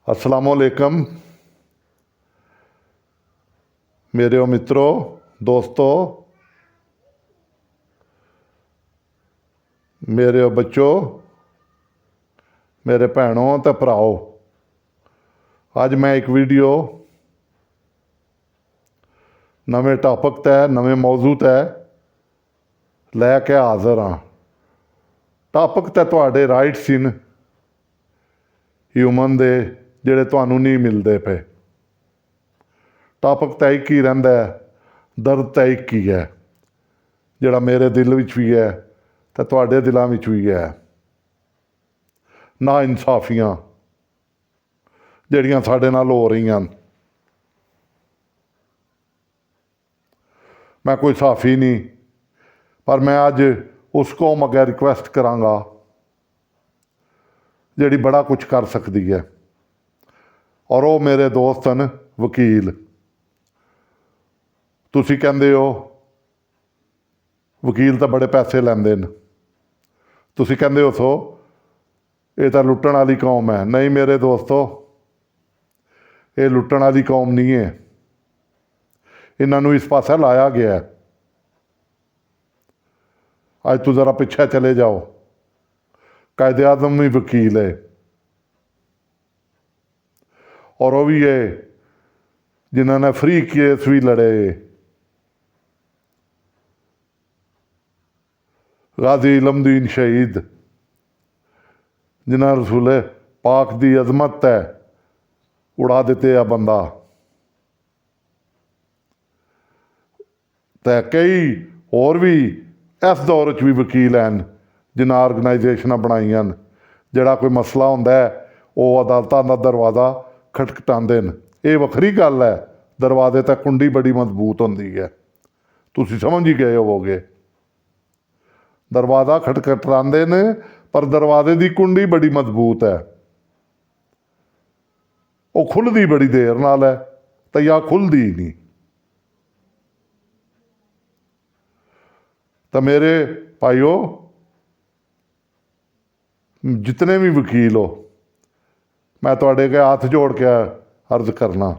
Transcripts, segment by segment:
अस्सलामुअलैकुम मेरे मित्रों दोस्तों मेरे बच्चों मेरे भैनों ते भराओ। अज मैं एक वीडियो नवे टॉपिक तै नवे मौजू तै लैके हाज़र हाँ। टॉपिक ते तुहाडे राइट्स इन ह्यूमन दे जिहड़े तुहानू नहीं मिलते पे। टॉपिक तो एक ही रहिंदा है, दर्द तो एक ही है जिहड़ा मेरे दिल विच भी है ते तुहाडे दिलां विच भी है। ना इंसाफियां जिहड़ियां साडे नाल हो रहीआं। मैं कोई साफी नहीं, पर मैं अज उस कौम अगे रिक्वेस्ट करांगा जिहड़ी बड़ा कुछ कर सकती है, और वो मेरे दोस्त हैं वकील। तुसी कहंदे हो वकील तो बड़े पैसे लैंदे न, तुसी कहंदे हो सो ये तो लुट्टण वाली कौम है। नहीं मेरे दोस्तों, ये लुट्टण वाली कौम नहीं है। इन्हों इस पासे लाया गया है। अज तो ज़रा पिछे चले जाओ, कायदे आज़म भी वकील है, और वो भी है जिन्होंने फ्री केस भी लड़े। गाजी इलमदीन शहीद जिन्हें रसूले पाक की अजमत है उड़ा दिते आ बंदा। तो कई होर भी इस दौर च भी वकील हैं जिन्हें ऑर्गेनाइजेशन बनाई जिहड़ा कोई मसला होंदा है वो अदालतां दा दरवाज़ा खटखटांदे न। ये वखरी गल है, दरवाजे तक कुंडी बड़ी मजबूत होंदी है, तुसी समझ ही गए होवोगे। दरवाज़ा खटखटांदे ने पर दरवाजे की कुंडी बड़ी मजबूत है, वो खुलदी बड़ी देर नाल है तो या खुलदी ही नहीं। तो मेरे भाइयों जितने भी वकील हो, मैं तुहाडे अगे हाथ जोड़ के अर्ज करना,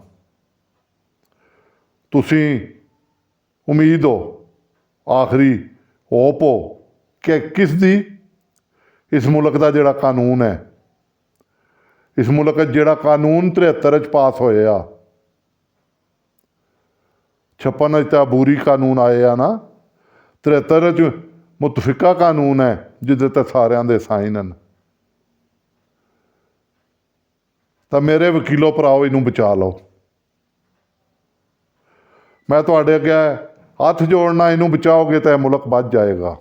तुसी उम्मीद हो आखिरी होप हो कि किस दी इस मुल्क का जिहड़ा कानून है, इस मुल्क जिहड़ा कानून 73 पास होया, 56 तो अबूरी कानून आए आ ना, 73 मुतफिका कानून है जिहदे ते सारिਆਂ दे साइन हैं। तो मेरे वकीलों भराओ इनू बचा लो। मैं तुहाडे अगे हथ जोड़ना, इनू बचाओगे तो मुल्क बच जाएगा।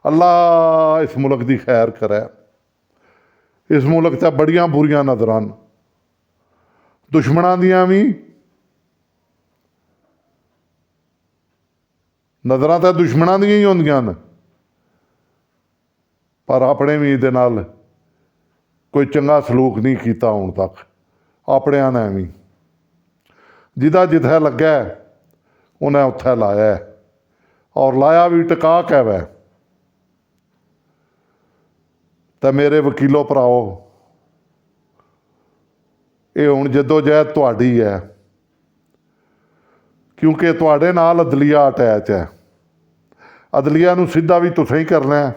अल्लाह इस मुल्क की खैर करे। इस मुल्क च बड़ियां बुरियां नज़रां दुश्मनां दियां भी नज़रां तो दुश्मनां दियां ही होंदियां न, पर अपने भी दे नाल कोई चंगा सलूक नहीं किया हुण तक अपणियां ने भी। जिदा जिथे लग्या उन्हें उत्थे लाया, और लाया भी टिका के वै। तो मेरे वकीलों भराओ ये हुण जद्दोजहद तुहाडी है, क्योंकि तुहाडे नाल अदलिया अटैच है। अदलिया नूं सीधा भी तुसीं ही करना है,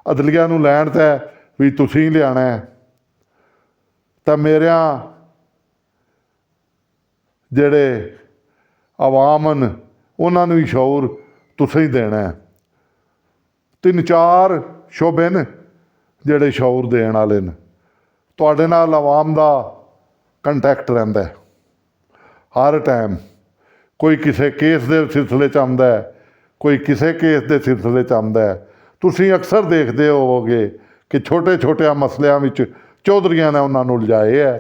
अदलिया नूं लैण ते भी तुसीं ही लियाना है। तो मेरिया जिहड़े अवाम न उन्हां नूं शऊर तुसीं ही देना है। 3-4 शोबे न जिहड़े शऊर देण वाले न। तुहाडे नाल अवाम दा कंटैक्ट रहिंदा है हर टाइम। कोई किसी केस के सिलसिले च आंदा है, कोई किसी केस के सिलसिले च आंदा है। तुसीं अक्सर देखते होवोगे कि छोटे छोटे मसलियां विच चौधरियां ने उन्होंने उलझाए है।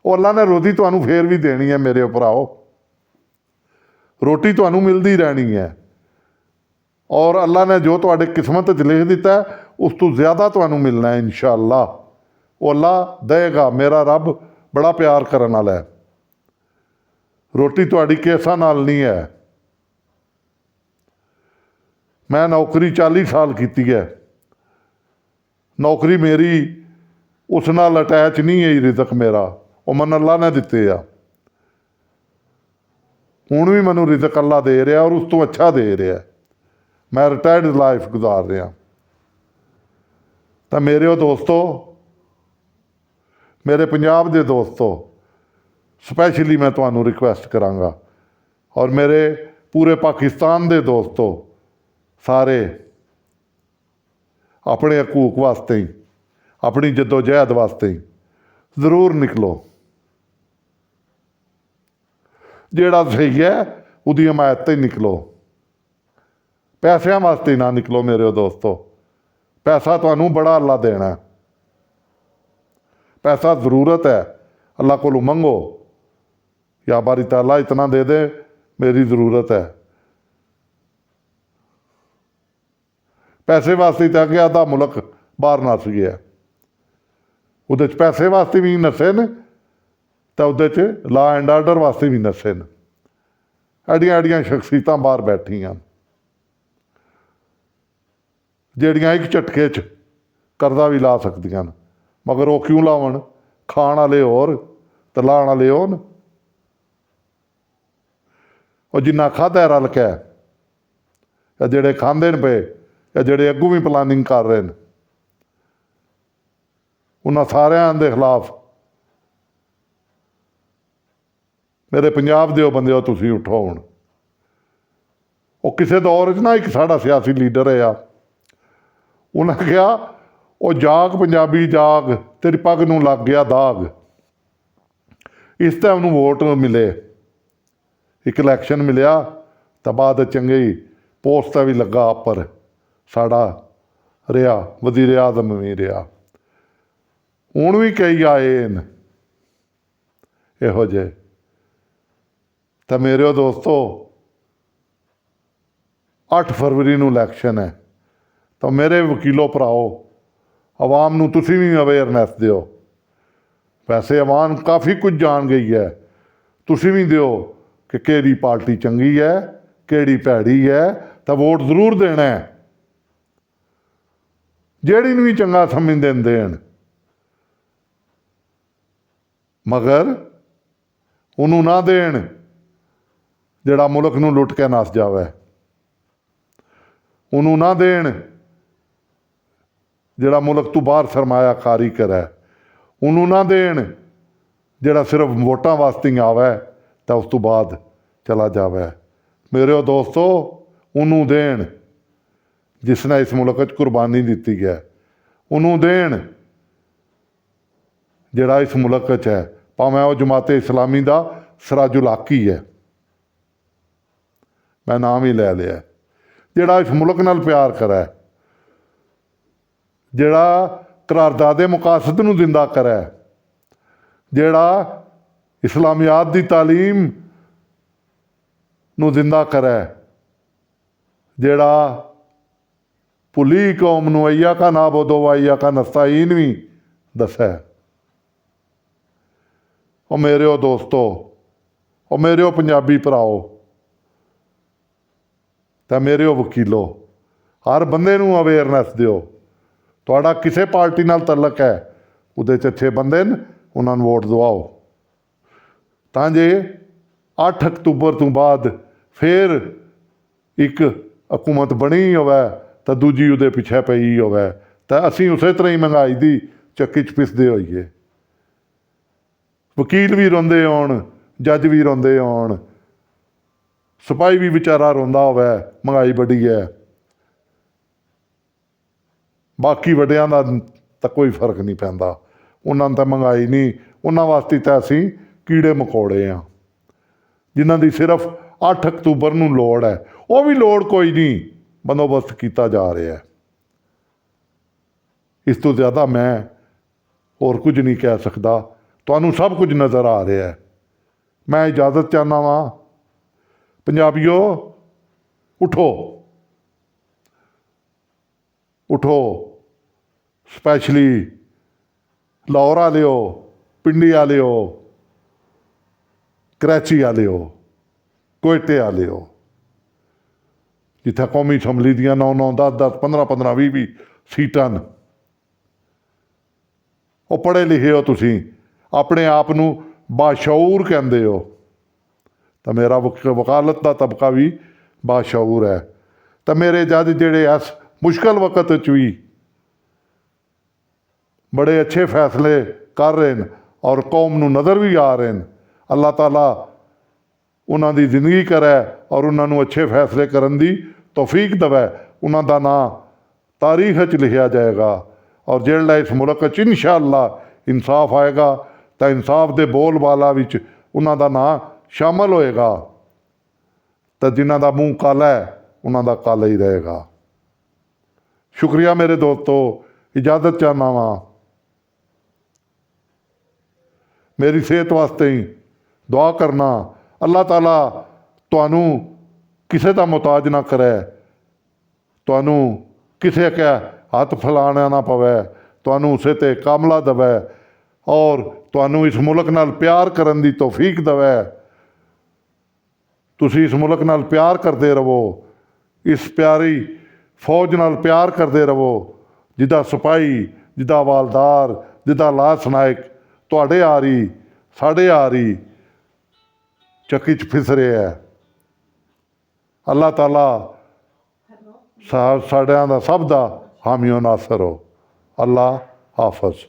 वो अल्लाह ने रोटी तुहानू फेर भी देनी है मेरे भराओ, रोटी तुहानू मिलती रहनी है। और अल्लाह ने जो तुहाडे किस्मत च लिख दिता है उस तो ज़्यादा तुहानू मिलना है इंशाअल्लाह। वो अल्लाह देगा। मेरा रब बड़ा प्यार करने वाला है। रोटी तुहाडी केसां नाल नहीं है। मैं नौकरी 40 साल की है, नौकरी मेरी उस नाल अटैच नहीं है रिजक मेरा, वो मन अल्लाह ने दिते आ। हुण भी मैनू रिजक अल्लाह दे रहा और उस तो अच्छा दे रहा। मैं रिटायर्ड लाइफ गुजार रहा। तो मेरे दोस्तों, मेरे पंजाब के दोस्तों, स्पैशली मैं तुहानू रिक्वेस्ट करांगा, और मेरे पूरे पाकिस्तान के दोस्तों, सारे अपने हकूक वास्ते ही, अपनी जद्दोजहद वास्ते ही जरूर निकलो। जिहड़ा सही है उसकी हमायत ही निकलो, पैसों वास्ते ना निकलो मेरे दोस्तों। पैसा तुहानू बड़ा अल्लाह देना है, पैसा ज़रूरत है, अल्लाह को मंगो, या बारी ताला इतना दे दे, मेरी ज़रूरत है। पैसे वास्ते तो अगे आधा मुल्क बाहर नस गया, उहदे च पैसे वास्ते भी नसे न, तो उहदे च लॉ एंड आर्डर वास्ते भी नसे न। एडियां एडियां शख्सियतां बाहर बैठियां ਜਿਹੜੀਆਂ एक झटके च करजा भी ला सकदियां न, मगर वो क्यों लावन? खाण वाले होर ते लाण वाले होन। वो जिन्ना खाधा रल के, या जेड़े खांदे न पे, या जेड़े अग्गों भी प्लानिंग कर रहे हैं, उन्हां सारियां दे खिलाफ मेरे पंजाब दे बंदे तुसीं उठो। हुण वो किसी दौर च ना एक साड़ा सियासी लीडर है, उन्हें कहा वो जाग पंजाबी जाग, तेरी पग नूं लग गया दाग। इस तरह उन्होंने वोट मिले, एक इलैक्शन मिलिया, तो बाद चंगे ही पोस्ट भी लगा उपर, साड़ा रहा वजीर आजम भी रहा। हुण भी कई आए न इहो जे। तो मेरे दोस्तों, 8 फरवरी नूं इलैक्शन है, तो मेरे वकीलों भराओ, आवाम नूं तुसीं भी अवेयरनैस दिओ। वैसे आवाम काफ़ी कुछ जान गई है, तुसीं भी दिओ कि केड़ी पार्टी चंगी है, केड़ी भैड़ी है, तो वोट जरूर देना है। जेड़ी नूं भी चंगा समझदे देन, मगर उन्होंने ना देन जिहड़ा मुल्क नूं लुट के नस जावे। उन्होंने ना देन जिहड़ा मुल्क तो बाहर सरमायाकारी करे। उन्होंने ना देन जिहड़ा सिर्फ वोटां वास्ते ही आवे तो उस तो बाद चला जावे। मेरे दोस्तों, उन्होंने देन जिसने इस मुल्क च कुर्बानी दी है, उन्होंने देन जिहड़ा इस मुल्क च है, भावें वो जमाते इस्लामी का सिराजुल हक ही है, मैं नाम ही ले लिया, जिहड़ा इस मुल्क नाल प्यार करे, जिहड़ा करारदादे मुकासद नूं जिंदा करे, जिहड़ा इस्लामियात की तालीम नूं जिंदा करे, जिहड़ा भुली कौम नूं अय्या का नाबुदो व अय्या का नस्ताईन भी दसे। और मेरे दोस्तों, और मेरे पंजाबी भराओ, तो मेरे वकीलों, हर बंदे नूं अवेयरनैस दिओ। तुहाडा किसी पार्टी नाल तलक है, उहदे च अच्छे बंदे न, उन्हां नूं वोट दवाओ, तां जे 8 अक्तूबर तो बाद फिर एक हुकूमत बनी होवे तो दूजी उहदे पिछे पई होवे, तो असीं उस तरह ही महंगाई की चक्की च पिसदे होईए। वकील भी रोंदे होण, जज भी रोंदे होण, सिपाही भी बेचारा रोंदा होवे, महंगाई बड़ी है। बाकी वड्डियां दा तो कोई फर्क नहीं पैंदा, उन्हां तो महंगाई नहीं, उन्हां वास्ते तो असीं कीड़े मकोड़े हाँ, जिन्हां दी सिर्फ 8 अक्तूबर नूं लोड़ है। वो भी लोड़ कोई नहीं, बंदोबस्त किया जा रहा है। इस तो ज़्यादा मैं होर कुछ नहीं कह सकता, तुहानूं सब कुछ नज़र आ रहा है। मैं इजाज़त चाहना वा, पंजाबियों उठो, उठो, स्पैशली लाहौर वाले हो, पिंडी वाले हो, कराची वाले हो, कोयटे वाले हो, जिथे कौमी असैंबली दियां 9-9, 10-10, 15-15, 20-20 सीटां न, ਉਹ ਪੜ੍ਹੇ ਲਿਖੇ ਹੋ, ਤੁਸੀਂ ਆਪਣੇ ਆਪ ਨੂੰ ਬਾਸ਼ਊਰ ਕਹਿੰਦੇ ਹੋ, ਤਾਂ ਮੇਰਾ ਵਕਾਲਤ ਦਾ ਤਬਕਾ ਵੀ ਬਾਸ਼ਊਰ ਹੈ। ਤਾਂ ਮੇਰੇ ਜੱਜ ਜਿਹੜੇ ਇਸ ਮੁਸ਼ਕਲ ਵਕਤ 'ਚ ਵੀ ਬੜੇ ਅੱਛੇ ਫੈਸਲੇ ਕਰ ਰਹੇ ਨੇ ਔਰ ਕੌਮ ਨੂੰ ਨਜ਼ਰ ਵੀ ਆ ਰਹੇ ਨੇ। ਅੱਲਾਹ ਤਾਲਾ ਉਹਨਾਂ ਦੀ ਜ਼ਿੰਦਗੀ ਕਰੇ ਔਰ ਉਹਨਾਂ ਨੂੰ ਅੱਛੇ ਫੈਸਲੇ ਕਰਨ ਦੀ ਤੌਫੀਕ ਦੇਵੇ। ਉਹਨਾਂ ਦਾ ਨਾਂ ਤਾਰੀਖ 'ਚ ਲਿਖਿਆ ਜਾਏਗਾ ਔਰ ਜਿਹੜਾ ਇਸ ਮੁਲਕ 'ਚ ਇਨਸ਼ਾ ਅੱਲਾ ਇਨਸਾਫ ਆਏਗਾ ਤਾਂ ਇਨਸਾਫ ਦੇ ਬੋਲਬਾਲਾ ਵਿੱਚ ਉਹਨਾਂ ਦਾ ਨਾਂ ਸ਼ਾਮਲ ਹੋਏਗਾ। ਤਾਂ ਜਿਨ੍ਹਾਂ ਦਾ ਮੂੰਹ ਕਾਲਾ ਹੈ ਉਹਨਾਂ ਦਾ ਕਾਲਾ ਹੀ ਰਹੇਗਾ। ਸ਼ੁਕਰੀਆ ਮੇਰੇ ਦੋਸਤੋ, ਇਜਾਜ਼ਤ ਚਾਹੁੰਦਾ ਵਾਂ। ਮੇਰੀ ਸਿਹਤ ਵਾਸਤੇ ਹੀ ਦੁਆ ਕਰਨਾ। ਅੱਲਾਹ ਤਾਲਾ ਤੁਹਾਨੂੰ ਕਿਸੇ ਦਾ ਮੁਹਤਾਜ ਨਾ ਕਰੇ, ਤੁਹਾਨੂੰ ਕਿਸੇ ਕੇ ਹੱਥ ਫੈਲਾਉਣਾ ਨਾ ਪਵੇ, ਤੁਹਾਨੂੰ ਉਸੇ 'ਤੇ ਕਾਮਲਾ ਦੇਵੇ ਔਰ ਤੁਹਾਨੂੰ ਇਸ ਮੁਲਕ ਨਾਲ ਪਿਆਰ ਕਰਨ ਦੀ ਤੌਫੀਕ ਦੇਵੇ। ਤੁਸੀਂ ਇਸ ਮੁਲਕ ਨਾਲ ਪਿਆਰ ਕਰਦੇ ਰਹੋ, ਇਸ ਪਿਆਰੀ ਫੌਜ ਨਾਲ ਪਿਆਰ ਕਰਦੇ ਰਹੋ ਜਿਹਦਾ ਸਿਪਾਹੀ, ਜਿਹਦਾ ਹਵਾਲਦਾਰ, ਜਿਹਦਾ ਲਾਸ ਨਾਇਕ ਤੁਹਾਡੇ ਆਰੀ, ਸਾਡੇ ਆਰੀ ਚੱਕੀ 'ਚ ਫਿਸ ਰਿਹਾ ਹੈ। ਅੱਲਾਹ ਤਾਲਾ ਸਾਡਿਆਂ ਦਾ ਸਭ ਦਾ ਹਾਮੀ ਨਾਸਰ ਹੋ। ਅੱਲਾਹ ਹਾਫਿਜ਼।